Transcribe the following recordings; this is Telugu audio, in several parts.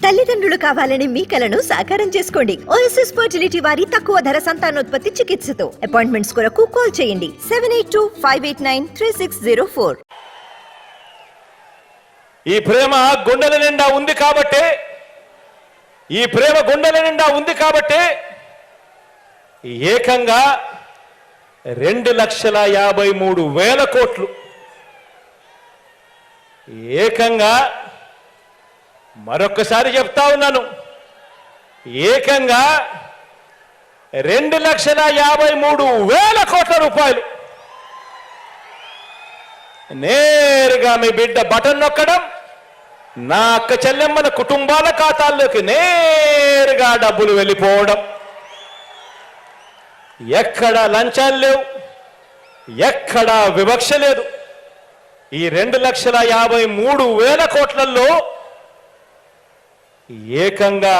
తల్లిదండ్రులు కావాలని మీ కలను సాకారం చేసుకోండి. ఓఎస్ఎస్ ఫర్టిలిటీ వారి తక్కువ ధర సంతానోత్పత్తి చికిత్సతో అపాయింట్మెంట్స్ కొరకు కాల్ చేయండి 7825893604. ఈ ప్రేమ గుండెల నిండా ఉంది కాబట్టి ఏకంగా 2,53,000 కోట్లు ఏకంగా మరొకసారి చెప్తా ఉన్నాను, ఏకంగా 2,53,000 కోట్ల రూపాయలు నేరుగా మీ బిడ్డ బటన్ నొక్కడం, నా అక్క చెల్లెమ్మల కుటుంబాల ఖాతాల్లోకి నేరుగా డబ్బులు వెళ్ళిపోవడం. ఎక్కడా లంచాలు లేవు, ఎక్కడా వివక్ష లేదు. ఈ 2,53,000 కోట్లలో ఏకంగా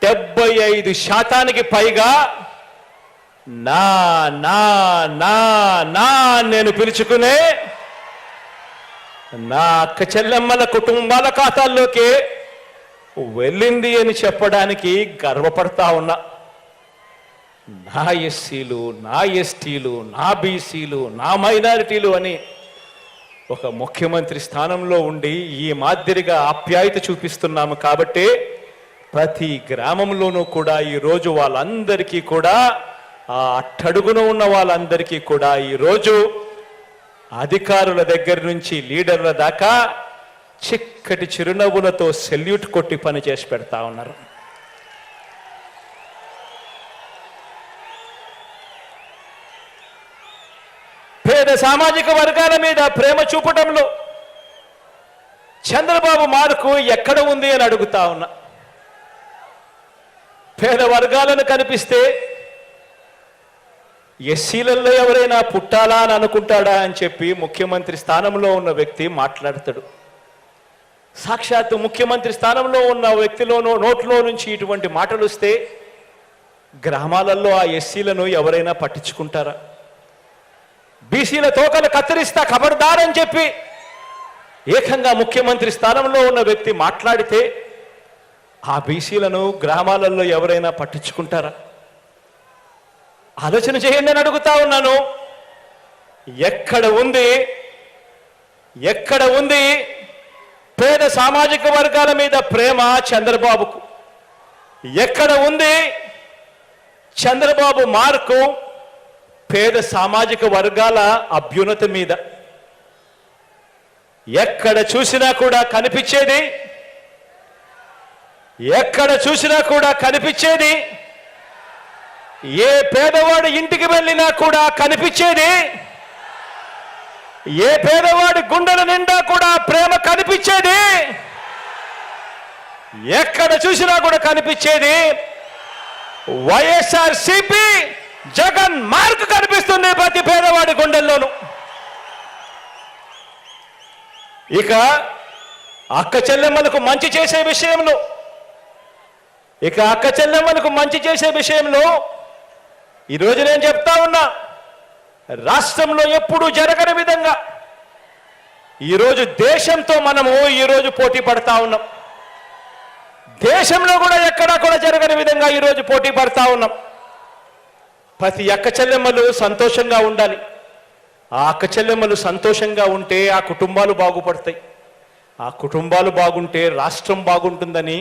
75% పైగా నా నా నా నా నేను పిలుచుకునే నా అక్క చెల్లెమ్మల కుటుంబాల ఖాతాల్లోకి వెళ్ళింది అని చెప్పడానికి గర్వపడతా ఉన్నా. నా ఎస్సీలు, నా ఎస్టీలు, నా బీసీలు, నా మైనారిటీలు అని ఒక ముఖ్యమంత్రి స్థానంలో ఉండి ఈ మాదిరిగా ఆప్యాయత చూపిస్తున్నాము కాబట్టి ప్రతి గ్రామంలోనూ కూడా ఈరోజు వాళ్ళందరికీ కూడా ఆ అట్టడుగున ఉన్న వాళ్ళందరికీ కూడా ఈరోజు అధికారుల దగ్గర నుంచి లీడర్ల దాకా చిక్కటి చిరునవ్వులతో సెల్యూట్ కొట్టి పని చేసి పెడతా ఉన్నారు. పేద సామాజిక వర్గాల మీద ప్రేమ చూపటంలో చంద్రబాబు మార్కు ఎక్కడ ఉంది అని అడుగుతా ఉన్నా. పేద వర్గాలను కనిపిస్తే ఎస్సీలలో ఎవరైనా పుట్టాలా అని అనుకుంటాడా అని చెప్పి ముఖ్యమంత్రి స్థానంలో ఉన్న వ్యక్తి మాట్లాడతాడు. సాక్షాత్తు ముఖ్యమంత్రి స్థానంలో ఉన్న వ్యక్తిలోనూ నోట్లో నుంచి ఇటువంటి మాటలు వస్తే గ్రామాలలో ఆ ఎస్సీలను ఎవరైనా పట్టించుకుంటారా? బీసీల తోకలు కత్తిరిస్తా ఖబర్దారని చెప్పి ఏకంగా ముఖ్యమంత్రి స్థానంలో ఉన్న వ్యక్తి మాట్లాడితే ఆ బీసీలను గ్రామాలలో ఎవరైనా పట్టించుకుంటారా? ఆలోచన చేయండి అని అడుగుతా ఉన్నాను. ఎక్కడ ఉంది పేద సామాజిక వర్గాల మీద ప్రేమ చంద్రబాబుకు? ఎక్కడ ఉంది చంద్రబాబు మార్కు పేద సామాజిక వర్గాల అభ్యున్నతి మీద? ఎక్కడ చూసినా కూడా కనిపించేది ఏ పేదవాడి ఇంటికి వెళ్ళినా కూడా కనిపించేది, ఏ పేదవాడి గుండెల నిండా కూడా ప్రేమ కనిపించేది, ఎక్కడ చూసినా కూడా కనిపించేది వైఎస్ఆర్సీపీ జగన్ మార్క్ కనిపిస్తుంది ప్రతి పేదవాడి గుండెల్లోనూ. ఇక అక్క చెల్లెమ్మలకు మంచి చేసే విషయంలో ఈరోజు నేను చెప్తా ఉన్నా, రాష్ట్రంలో ఎప్పుడూ జరగని విధంగా ఈరోజు దేశంతో మనము ఈరోజు పోటీ పడతా ఉన్నాం. దేశంలో కూడా ఎక్కడా కూడా జరగని విధంగా ఈరోజు పోటీ పడతా ఉన్నాం. ప్రతి అక్క చెల్లెమ్మలు సంతోషంగా ఉండాలి. ఆ అక్క చెల్లెమ్మలు సంతోషంగా ఉంటే ఆ కుటుంబాలు బాగుపడతాయి. ఆ కుటుంబాలు బాగుంటే రాష్ట్రం బాగుంటుందని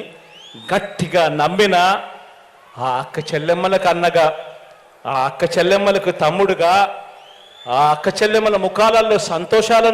గట్టిగా నమ్మిన ఆ అక్క చెల్లెమ్మలకు అన్నగా, ఆ అక్క చెల్లెమ్మలకు తమ్ముడుగా, ఆ అక్క చెల్లెమ్మల ముఖాలలో సంతోషాలను